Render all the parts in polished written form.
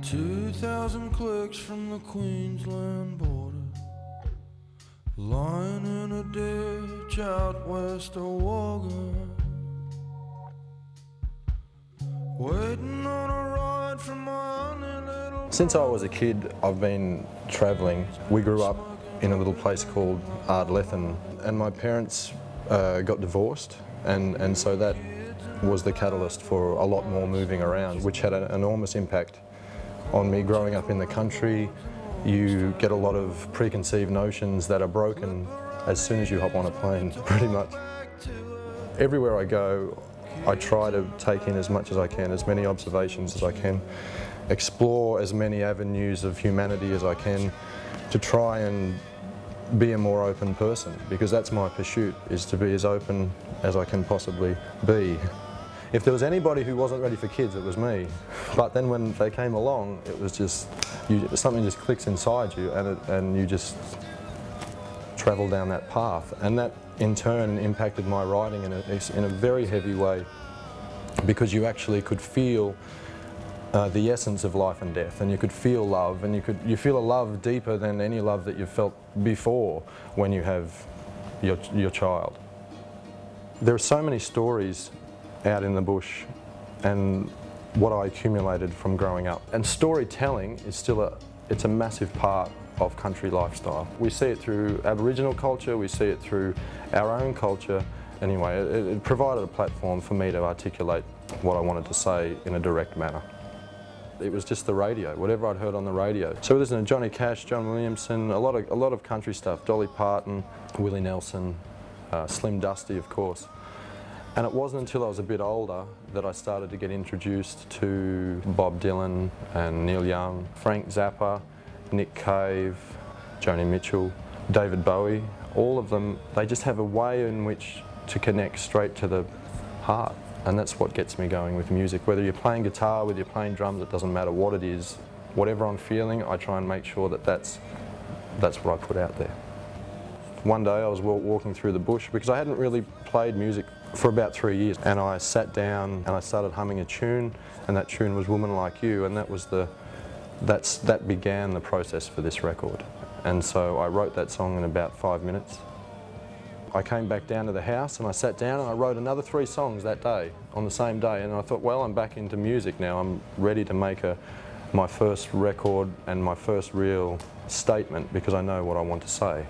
2,000 clicks from the Queensland border, lying in a ditch out west of Wagga, waiting on a ride from my only little... Since I was a kid, I've been travelling. We grew up in a little place called Ardlethan, and my parents got divorced, and so that was the catalyst for a lot more moving around, which had an enormous impact on me growing up in the country. You get a lot of preconceived notions that are broken as soon as you hop on a plane, pretty much. Everywhere I go, I try to take in as much as I can, as many observations as I can, explore as many avenues of humanity as I can to try and be a more open person, because that's my pursuit, is to be as open as I can possibly be. If there was anybody who wasn't ready for kids, it was me. But then when they came along, it was just, something just clicks inside you, and you just travel down that path. And that in turn impacted my writing in a very heavy way, because you actually could feel the essence of life and death, and you could feel love, and you feel a love deeper than any love that you've felt before when you have your child. There are so many stories out in the bush and what I accumulated from growing up. And storytelling is still it's a massive part of country lifestyle. We see it through Aboriginal culture, we see it through our own culture. Anyway, it provided a platform for me to articulate what I wanted to say in a direct manner. It was just the radio, whatever I'd heard on the radio. So we listened to Johnny Cash, John Williamson, a lot of country stuff, Dolly Parton, Willie Nelson, Slim Dusty, of course. And it wasn't until I was a bit older that I started to get introduced to Bob Dylan and Neil Young, Frank Zappa, Nick Cave, Joni Mitchell, David Bowie. All of them, they just have a way in which to connect straight to the heart. And that's what gets me going with music. Whether you're playing guitar, whether you're playing drums, it doesn't matter what it is. Whatever I'm feeling, I try and make sure that that's what I put out there. One day I was walking through the bush, because I hadn't really played music for about 3 years, and I sat down and I started humming a tune, and that tune was Woman Like You, and that began the process for this record. And so I wrote that song in about 5 minutes. I came back down to the house and I sat down and I wrote another 3 songs that day, on the same day, and I thought, well, I'm back into music now. I'm ready to make my first record and my first real statement, because I know what I want to say.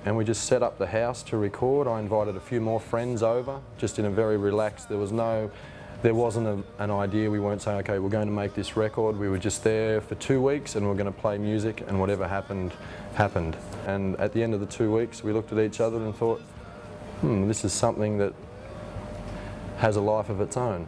And we just set up the house to record. I invited a few more friends over, just in a very relaxed, there wasn't an idea. We weren't saying, okay, we're going to make this record. We were just there for 2 weeks and we're going to play music, and whatever happened, happened. And at the end of the 2 weeks, we looked at each other and thought, this is something that has a life of its own.